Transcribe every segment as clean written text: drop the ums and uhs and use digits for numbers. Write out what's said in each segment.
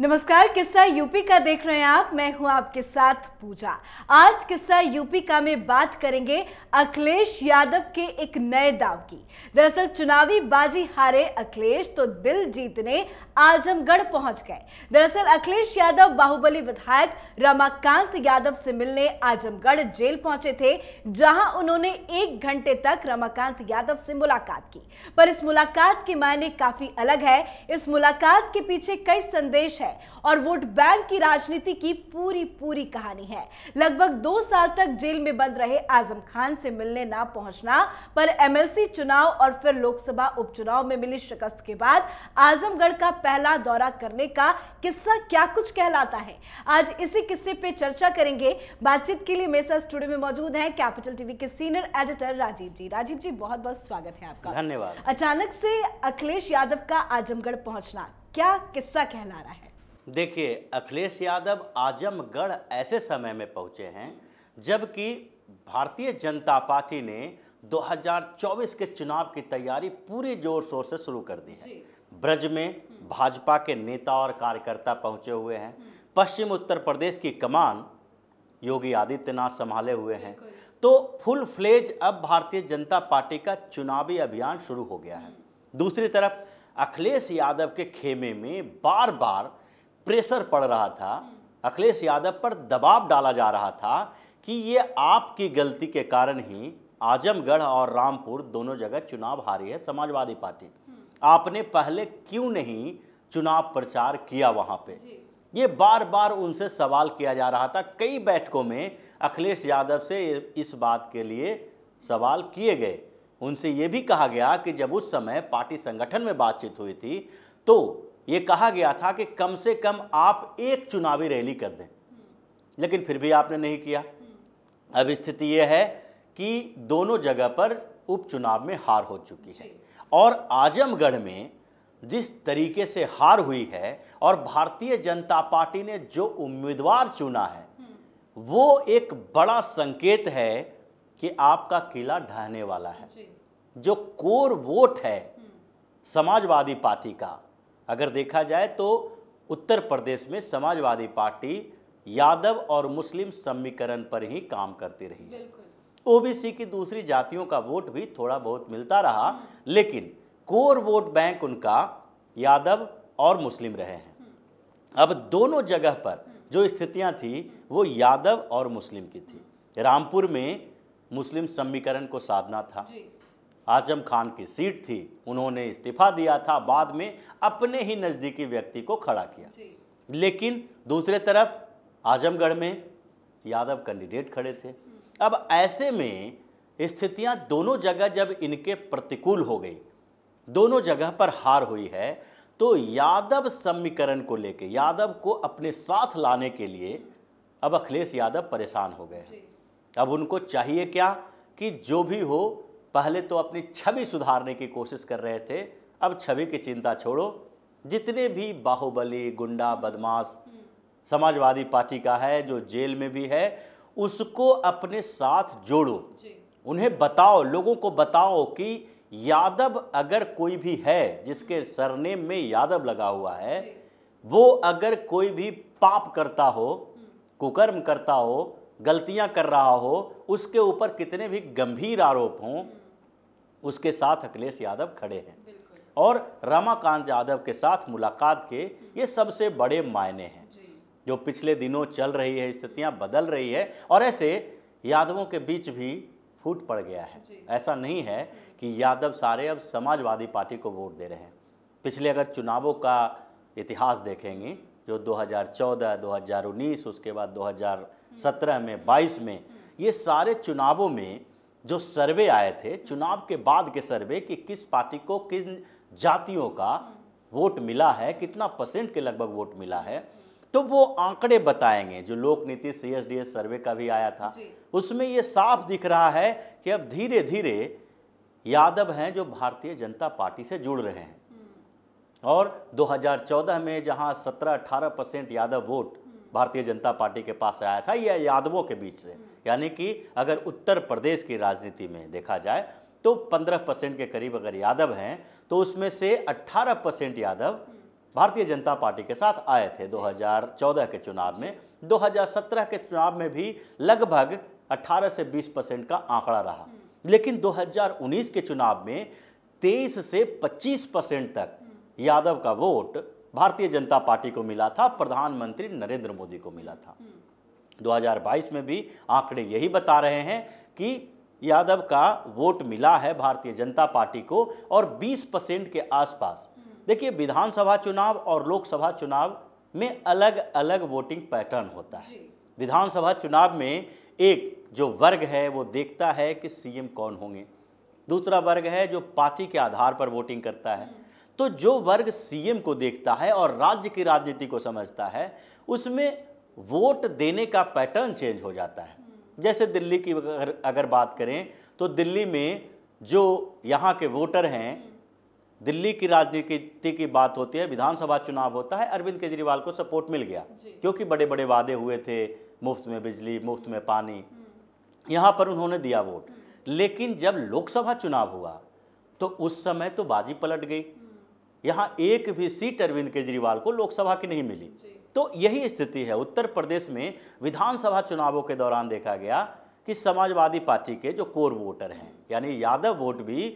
नमस्कार, किस्सा यूपी का देख रहे हैं आप। मैं हूं आपके साथ पूजा। आज किस्सा यूपी का में बात करेंगे अखिलेश यादव के एक नए दाव की। दरअसल चुनावी बाजी हारे अखिलेश तो दिल जीतने आजमगढ़ पहुंच गए। दरअसल अखिलेश यादव बाहुबली विधायक रमाकांत यादव से मिलने आजमगढ़ जेल पहुंचे थे, जहां उन्होंने 1 घंटे तक रमाकांत यादव से मुलाकात की। पर इस मुलाकात के मायने काफी अलग है। इस मुलाकात के पीछे कई संदेश है और वोट बैंक की राजनीति की पूरी कहानी है। लगभग 2 साल तक जेल में बंद रहे आजम खान से मिलने ना पहुंचना, पर एमएलसी चुनाव और फिर लोकसभा उपचुनाव में मिली शिकस्त के बाद आजमगढ़ का पहला दौरा करने का किस्सा क्या कुछ कहलाता है। आज इसी किस्से पे चर्चा करेंगे। बातचीत के लिए मेरे साथ स्टूडियो में मौजूद हैं कैपिटल टीवी के सीनियर एडिटर राजीव जी। राजीव जी, बहुत बहुत स्वागत है आपका। धन्यवाद। अचानक से अखिलेश यादव का आजमगढ़ पहुंचना क्या किस्सा कहला रहा है? देखिए, अखिलेश यादव आजमगढ़ ऐसे समय में पहुंचे हैं जबकि भारतीय जनता पार्टी ने 2024 के चुनाव की तैयारी पूरे जोर शोर से शुरू कर दी है। ब्रज में भाजपा के नेता और कार्यकर्ता पहुंचे हुए हैं। पश्चिम उत्तर प्रदेश की कमान योगी आदित्यनाथ संभाले हुए हैं। तो फुल फ्लेज अब भारतीय जनता पार्टी का चुनावी अभियान शुरू हो गया है। दूसरी तरफ अखिलेश यादव के खेमे में बार बार प्रेशर पड़ रहा था। अखिलेश यादव पर दबाव डाला जा रहा था कि ये आपकी गलती के कारण ही आजमगढ़ और रामपुर दोनों जगह चुनाव हारी है समाजवादी पार्टी। आपने पहले क्यों नहीं चुनाव प्रचार किया वहां पे? ये बार बार उनसे सवाल किया जा रहा था। कई बैठकों में अखिलेश यादव से इस बात के लिए सवाल किए गए। उनसे ये भी कहा गया कि जब उस समय पार्टी संगठन में बातचीत हुई थी तो ये कहा गया था कि कम से कम आप एक चुनावी रैली कर दें, लेकिन फिर भी आपने नहीं किया। अब स्थिति ये है कि दोनों जगह पर उपचुनाव में हार हो चुकी है और आजमगढ़ में जिस तरीके से हार हुई है और भारतीय जनता पार्टी ने जो उम्मीदवार चुना है वो एक बड़ा संकेत है कि आपका किला ढहने वाला है। जो कोर वोट है समाजवादी पार्टी का, अगर देखा जाए तो उत्तर प्रदेश में समाजवादी पार्टी यादव और मुस्लिम समीकरण पर ही काम करती रही है। ओबीसी की दूसरी जातियों का वोट भी थोड़ा बहुत मिलता रहा, लेकिन कोर वोट बैंक उनका यादव और मुस्लिम रहे हैं। अब दोनों जगह पर जो स्थितियां थी वो यादव और मुस्लिम की थी। रामपुर में मुस्लिम समीकरण को साधना था। आजम खान की सीट थी, उन्होंने इस्तीफा दिया था, बाद में अपने ही नज़दीकी व्यक्ति को खड़ा किया। लेकिन दूसरे तरफ आजमगढ़ में यादव कैंडिडेट खड़े थे। अब ऐसे में स्थितियां दोनों जगह जब इनके प्रतिकूल हो गई, दोनों जगह पर हार हुई है, तो यादव समीकरण को लेके, यादव को अपने साथ लाने के लिए अब अखिलेश यादव परेशान हो गए। अब उनको चाहिए क्या कि जो भी हो, पहले तो अपनी छवि सुधारने की कोशिश कर रहे थे। अब छवि की चिंता छोड़ो, जितने भी बाहुबली गुंडा बदमाश समाजवादी पार्टी का है जो जेल में भी है, उसको अपने साथ जोड़ो। उन्हें बताओ, लोगों को बताओ कि यादव अगर कोई भी है जिसके सरनेम में यादव लगा हुआ है, वो अगर कोई भी पाप करता हो, कुकर्म करता हो, गलतियां कर रहा हो, उसके ऊपर कितने भी गंभीर आरोप हों, उसके साथ अखिलेश यादव खड़े हैं। और रमाकांत यादव के साथ मुलाकात के ये सबसे बड़े मायने हैं। जो पिछले दिनों चल रही है, स्थितियां बदल रही है और ऐसे यादवों के बीच भी फूट पड़ गया है। ऐसा नहीं है कि यादव सारे अब समाजवादी पार्टी को वोट दे रहे हैं। पिछले अगर चुनावों का इतिहास देखेंगे, जो 2014, 2019, उसके बाद 2017 में, 22 में, ये सारे चुनावों में जो सर्वे आए थे, चुनाव के बाद के सर्वे कि किस पार्टी को किन जातियों का वोट मिला है, कितना % के लगभग वोट मिला है, तो वो आंकड़े बताएंगे। जो लोक नीति CSDS सर्वे का भी आया था, उसमें ये साफ दिख रहा है कि अब धीरे धीरे यादव हैं जो भारतीय जनता पार्टी से जुड़ रहे हैं। और 2014 में जहां 17-18% यादव वोट भारतीय जनता पार्टी के पास आया था, यह यादवों के बीच से, यानी कि अगर उत्तर प्रदेश की राजनीति में देखा जाए तो 15% के करीब अगर यादव हैं, तो उसमें से 18% यादव भारतीय जनता पार्टी के साथ आए थे 2014 के चुनाव में। 2017 के चुनाव में भी लगभग 18 से 20% का आंकड़ा रहा, लेकिन 2019 के चुनाव में 23 से 25% तक यादव का वोट भारतीय जनता पार्टी को मिला था, प्रधानमंत्री नरेंद्र मोदी को मिला था। 2022 में भी आंकड़े यही बता रहे हैं कि यादव का वोट मिला है भारतीय जनता पार्टी को, और 20% के आसपास। देखिए, विधानसभा चुनाव और लोकसभा चुनाव में अलग अलग वोटिंग पैटर्न होता है। विधानसभा चुनाव में एक जो वर्ग है वो देखता है कि सीएम कौन होंगे, दूसरा वर्ग है जो पार्टी के आधार पर वोटिंग करता है। तो जो वर्ग सीएम को देखता है और राज्य की राजनीति को समझता है, उसमें वोट देने का पैटर्न चेंज हो जाता है। जैसे दिल्ली की अगर बात करें तो दिल्ली में जो यहाँ के वोटर हैं, दिल्ली की राजनीति की बात होती है, विधानसभा चुनाव होता है, अरविंद केजरीवाल को सपोर्ट मिल गया क्योंकि बड़े बड़े वादे हुए थे, मुफ्त में बिजली, मुफ्त में पानी, यहाँ पर उन्होंने दिया वोट। लेकिन जब लोकसभा चुनाव हुआ तो उस समय तो बाजी पलट गई, यहाँ एक भी सीट अरविंद केजरीवाल को लोकसभा की नहीं मिली। तो यही स्थिति है उत्तर प्रदेश में। विधानसभा चुनावों के दौरान देखा गया कि समाजवादी पार्टी के जो कोर वोटर हैं, यानी यादव वोट भी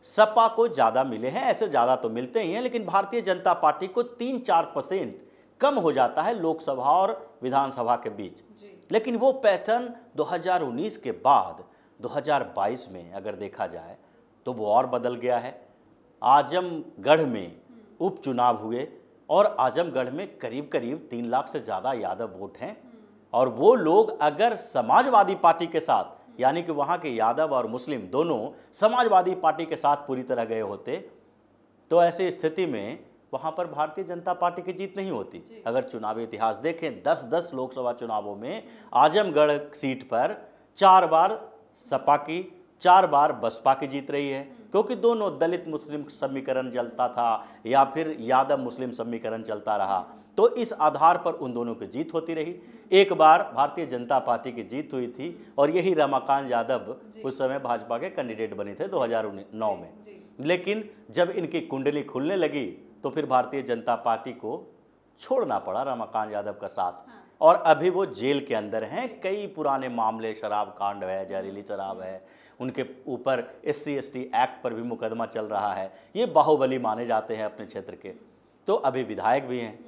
सपा को ज़्यादा मिले हैं। ऐसे ज़्यादा तो मिलते ही हैं, लेकिन भारतीय जनता पार्टी को 3-4% कम हो जाता है लोकसभा और विधानसभा के बीच। लेकिन वो पैटर्न 2019 के बाद 2022 में अगर देखा जाए तो वो और बदल गया है। आजमगढ़ में उपचुनाव हुए और आजमगढ़ में करीब करीब 3 लाख से ज़्यादा यादव वोट हैं, और वो लोग अगर समाजवादी पार्टी के साथ, यानी कि वहाँ के यादव और मुस्लिम दोनों समाजवादी पार्टी के साथ पूरी तरह गए होते, तो ऐसी स्थिति में वहाँ पर भारतीय जनता पार्टी की जीत नहीं होती। अगर चुनावी इतिहास देखें, 10-10 लोकसभा चुनावों में आजमगढ़ सीट पर 4 बार सपा की, 4 बार बसपा की जीत रही है, क्योंकि दोनों दलित मुस्लिम समीकरण चलता था या फिर यादव मुस्लिम समीकरण चलता रहा। तो इस आधार पर उन दोनों की जीत होती रही। एक बार भारतीय जनता पार्टी की जीत हुई थी, और यही रमाकांत यादव उस समय भाजपा के कैंडिडेट बने थे 2009 में। लेकिन जब इनकी कुंडली खुलने लगी तो फिर भारतीय जनता पार्टी को छोड़ना पड़ा रमाकांत यादव का साथ, और अभी वो जेल के अंदर हैं। कई पुराने मामले, शराब कांड है, जहरीली शराब है, उनके ऊपर SC/ST एक्ट पर भी मुकदमा चल रहा है। ये बाहुबली माने जाते हैं अपने क्षेत्र के, तो अभी विधायक भी हैं।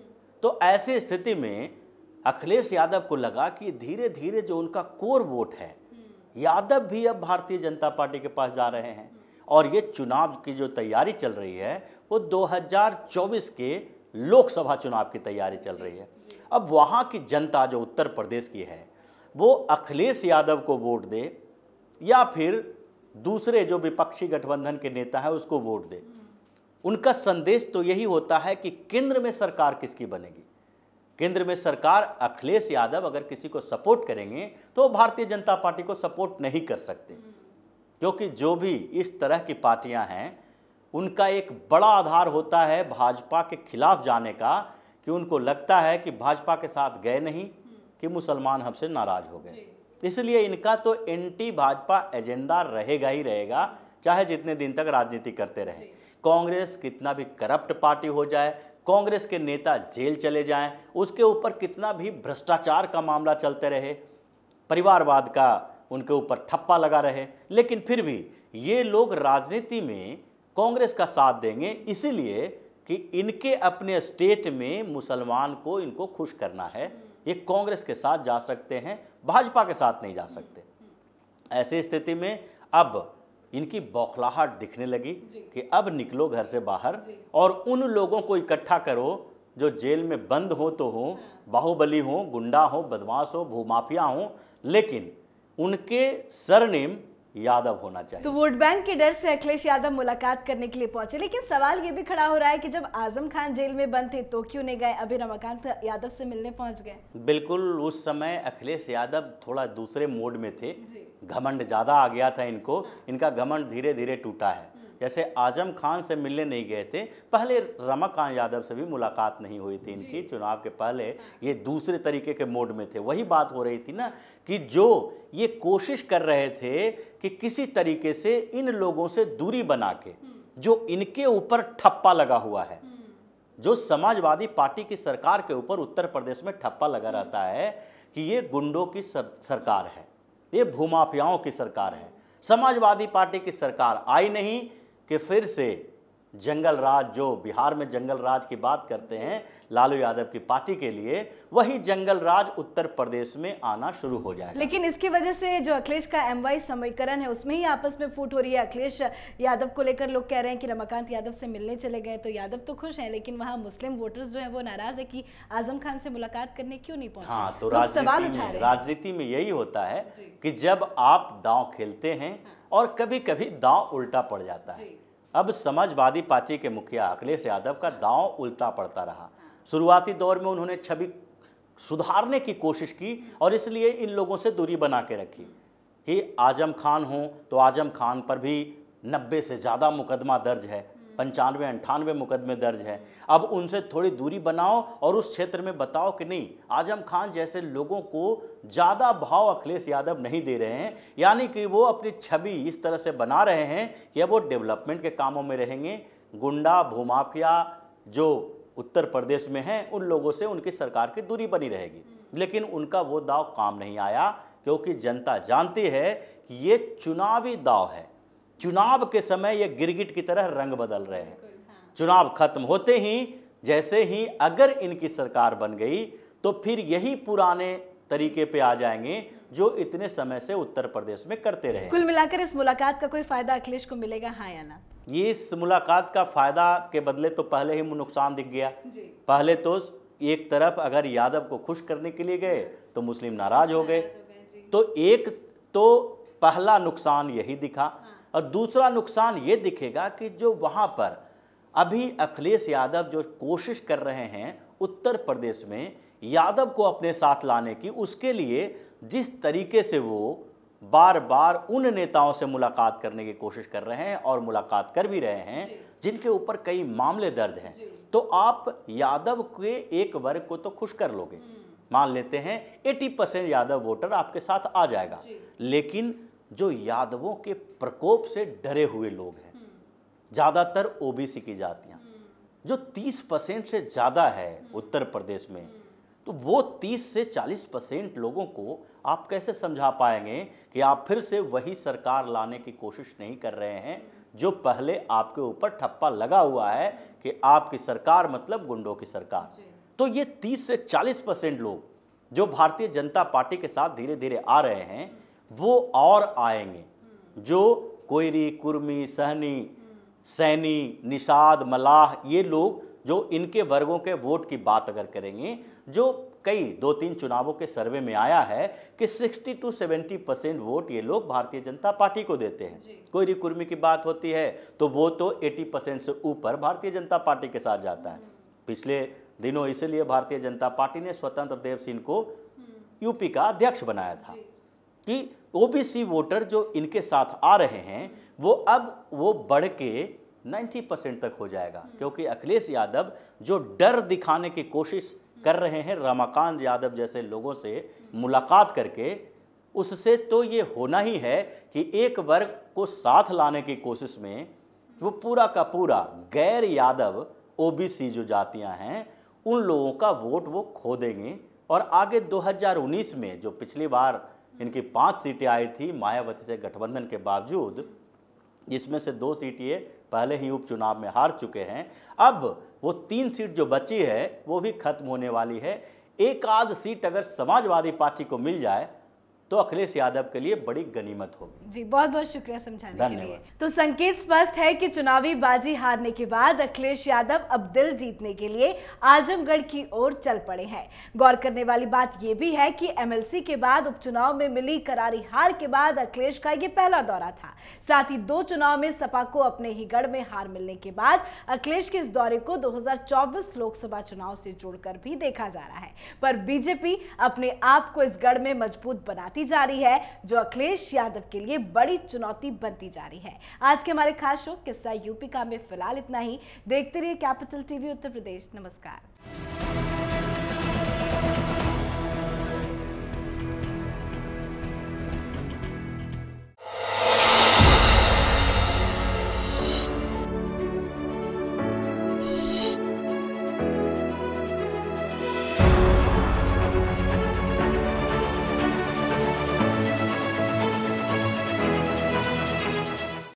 तो ऐसी स्थिति में अखिलेश यादव को लगा कि धीरे धीरे जो उनका कोर वोट है, यादव भी अब भारतीय जनता पार्टी के पास जा रहे हैं, और ये चुनाव की जो तैयारी चल रही है वो 2024 के लोकसभा चुनाव की तैयारी चल रही है। अब वहाँ की जनता जो उत्तर प्रदेश की है, वो अखिलेश यादव को वोट दे या फिर दूसरे जो विपक्षी गठबंधन के नेता है उसको वोट दे, उनका संदेश तो यही होता है कि केंद्र में सरकार किसकी बनेगी। केंद्र में सरकार अखिलेश यादव अगर किसी को सपोर्ट करेंगे तो भारतीय जनता पार्टी को सपोर्ट नहीं कर सकते, क्योंकि जो भी इस तरह की पार्टियां हैं उनका एक बड़ा आधार होता है भाजपा के खिलाफ जाने का, कि उनको लगता है कि भाजपा के साथ गए नहीं कि मुसलमान हमसे नाराज हो गए। इसलिए इनका तो एंटी भाजपा एजेंडा रहेगा ही रहेगा, चाहे जितने दिन तक राजनीति करते रहे। कांग्रेस कितना भी करप्ट पार्टी हो जाए, कांग्रेस के नेता जेल चले जाएं, उसके ऊपर कितना भी भ्रष्टाचार का मामला चलते रहे, परिवारवाद का उनके ऊपर ठप्पा लगा रहे, लेकिन फिर भी ये लोग राजनीति में कांग्रेस का साथ देंगे, इसीलिए कि इनके अपने स्टेट में मुसलमान को इनको खुश करना है। ये कांग्रेस के साथ जा सकते हैं, भाजपा के साथ नहीं जा सकते। ऐसी स्थिति में अब इनकी बौखलाहट दिखने लगी कि अब निकलो घर से बाहर और उन लोगों को इकट्ठा करो जो जेल में बंद हो तो हो, बाहुबली हो, गुंडा हो, बदमाश हो, भूमाफिया हो, लेकिन उनके सरनेम यादव होना चाहिए। तो वोट बैंक के डर से अखिलेश यादव मुलाकात करने के लिए पहुंचे, लेकिन सवाल ये भी खड़ा हो रहा है कि जब आजम खान जेल में बंद थे तो क्यों नहीं गए, अभी रमाकांत यादव से मिलने पहुंच गए। बिल्कुल, उस समय अखिलेश यादव थोड़ा दूसरे मोड में थे, घमंड ज़्यादा आ गया था इनको, इनका घमंड धीरे धीरे टूटा है। जैसे आजम खान से मिलने नहीं गए थे, पहले रमाकांत यादव से भी मुलाकात नहीं हुई थी इनकी, चुनाव के पहले ये दूसरे तरीके के मोड में थे। वही बात हो रही थी ना कि जो ये कोशिश कर रहे थे कि किसी तरीके से इन लोगों से दूरी बना के, जो इनके ऊपर ठप्पा लगा हुआ है, जो समाजवादी पार्टी की सरकार के ऊपर उत्तर प्रदेश में ठप्पा लगा रहता है कि ये गुंडों की सरकार है, ये भूमाफियाओं की सरकार है। समाजवादी पार्टी की सरकार आई नहीं कि फिर से जंगल राज, जो बिहार में जंगल राज की बात करते हैं लालू यादव की पार्टी के लिए, वही जंगल राज उत्तर प्रदेश में आना शुरू हो जाएगा। लेकिन इसकी वजह से जो अखिलेश का MY समीकरण है उसमें ही आपस में फूट हो रही है। अखिलेश यादव को लेकर लोग कह रहे हैं कि रमाकांत यादव से मिलने चले गए, तो यादव तो खुश हैं, लेकिन वहाँ मुस्लिम वोटर्स जो है वो नाराज है कि आजम खान से मुलाकात करने क्यों नहीं पहुंचे। हाँ, तो राजनीति में यही होता है कि जब आप दांव खेलते हैं और कभी कभी दांव उल्टा पड़ जाता है। अब समाजवादी पार्टी के मुखिया अखिलेश यादव का दांव उल्टा पड़ता रहा। शुरुआती दौर में उन्होंने छवि सुधारने की कोशिश की और इसलिए इन लोगों से दूरी बना के रखी कि आजम खान हो तो आजम खान पर भी 90 से ज़्यादा मुकदमा दर्ज है, 95-98 मुकदमे दर्ज है। अब उनसे थोड़ी दूरी बनाओ और उस क्षेत्र में बताओ कि नहीं, आजम खान जैसे लोगों को ज़्यादा भाव अखिलेश यादव नहीं दे रहे हैं, यानी कि वो अपनी छवि इस तरह से बना रहे हैं कि अब वो डेवलपमेंट के कामों में रहेंगे। गुंडा भूमाफिया जो उत्तर प्रदेश में हैं उन लोगों से उनकी सरकार की दूरी बनी रहेगी। लेकिन उनका वो दाव काम नहीं आया, क्योंकि जनता जानती है कि ये चुनावी दाव है। चुनाव के समय ये गिरगिट की तरह रंग बदल रहे हैं। चुनाव खत्म होते ही जैसे ही अगर इनकी सरकार बन गई तो फिर यही पुराने तरीके पे आ जाएंगे जो इतने समय से उत्तर प्रदेश में करते रहे। कुल मिलाकर इस मुलाकात का कोई फायदा अखिलेश को मिलेगा, हाँ या ना? ये इस मुलाकात का फायदा के बदले तो पहले ही नुकसान दिख गया। पहले तो एक तरफ अगर यादव को खुश करने के लिए गए तो मुस्लिम नाराज हो गए, तो एक तो पहला नुकसान यही दिखा। और दूसरा नुकसान ये दिखेगा कि जो वहाँ पर अभी अखिलेश यादव जो कोशिश कर रहे हैं उत्तर प्रदेश में यादव को अपने साथ लाने की, उसके लिए जिस तरीके से वो बार बार उन नेताओं से मुलाकात करने की कोशिश कर रहे हैं और मुलाकात कर भी रहे हैं जिनके ऊपर कई मामले दर्ज हैं, तो आप यादव के एक वर्ग को तो खुश कर लोगे। मान लेते हैं 80% यादव वोटर आपके साथ आ जाएगा, लेकिन जो यादवों के प्रकोप से डरे हुए लोग हैं, ज़्यादातर OBC की जातियां, जो 30% से ज़्यादा है उत्तर प्रदेश में, तो वो 30 से 40% लोगों को आप कैसे समझा पाएंगे कि आप फिर से वही सरकार लाने की कोशिश नहीं कर रहे हैं जो पहले आपके ऊपर ठप्पा लगा हुआ है कि आपकी सरकार मतलब गुंडों की सरकार। तो ये 30 से 40% लोग जो भारतीय जनता पार्टी के साथ धीरे धीरे आ रहे हैं वो और आएंगे। जो कोयरी, कुर्मी, सहनी, सैनी, निषाद, मलाह, ये लोग जो इनके वर्गों के वोट की बात अगर करेंगे, जो कई 2-3 चुनावों के सर्वे में आया है कि 60 to 70% वोट ये लोग भारतीय जनता पार्टी को देते हैं। कोयरी कुर्मी की बात होती है तो वो तो 80% से ऊपर भारतीय जनता पार्टी के साथ जाता है। पिछले दिनों इसलिए भारतीय जनता पार्टी ने स्वतंत्र देव सिंह को यूपी का अध्यक्ष बनाया था कि OBC वोटर जो इनके साथ आ रहे हैं वो बढ़ के 90% तक हो जाएगा, क्योंकि अखिलेश यादव जो डर दिखाने की कोशिश कर रहे हैं रमाकांत यादव जैसे लोगों से मुलाकात करके, उससे तो ये होना ही है कि एक वर्ग को साथ लाने की कोशिश में वो पूरा का पूरा गैर यादव OBC जो जातियां हैं उन लोगों का वोट वो खो देंगे। और आगे 2019 में जो पिछली बार इनकी 5 सीटें आई थी मायावती से गठबंधन के बावजूद, जिसमें से 2 सीटें पहले ही उपचुनाव में हार चुके हैं, अब वो 3 सीट जो बची है वो भी खत्म होने वाली है। एक आध सीट अगर समाजवादी पार्टी को मिल जाए तो अखिलेश यादव के लिए बड़ी गनीमत होगी। जी, बहुत बहुत शुक्रिया समझाने के लिए। तो संकेत स्पष्ट है कि चुनावी बाजी हारने के बाद अखिलेश यादव अब दिल जीतने के लिए आजमगढ़ की ओर चल पड़े हैं। गौर करने वाली बात यह भी है कि MLC के बाद उपचुनाव में मिली करारी हार के बाद अखिलेश का ये पहला दौरा था। साथ ही 2 चुनाव में सपा को अपने ही गढ़ में हार मिलने के बाद अखिलेश के इस दौरे को 2024 लोकसभा चुनाव से जोड़कर भी देखा जा रहा है। पर बीजेपी अपने आप को इस गढ़ में मजबूत बनाती जा रही है, जो अखिलेश यादव के लिए बड़ी चुनौती बनती जा रही है। आज के हमारे खास शो किस्सा यूपी का में फिलहाल इतना ही। देखते रहिए कैपिटल TV उत्तर प्रदेश। नमस्कार।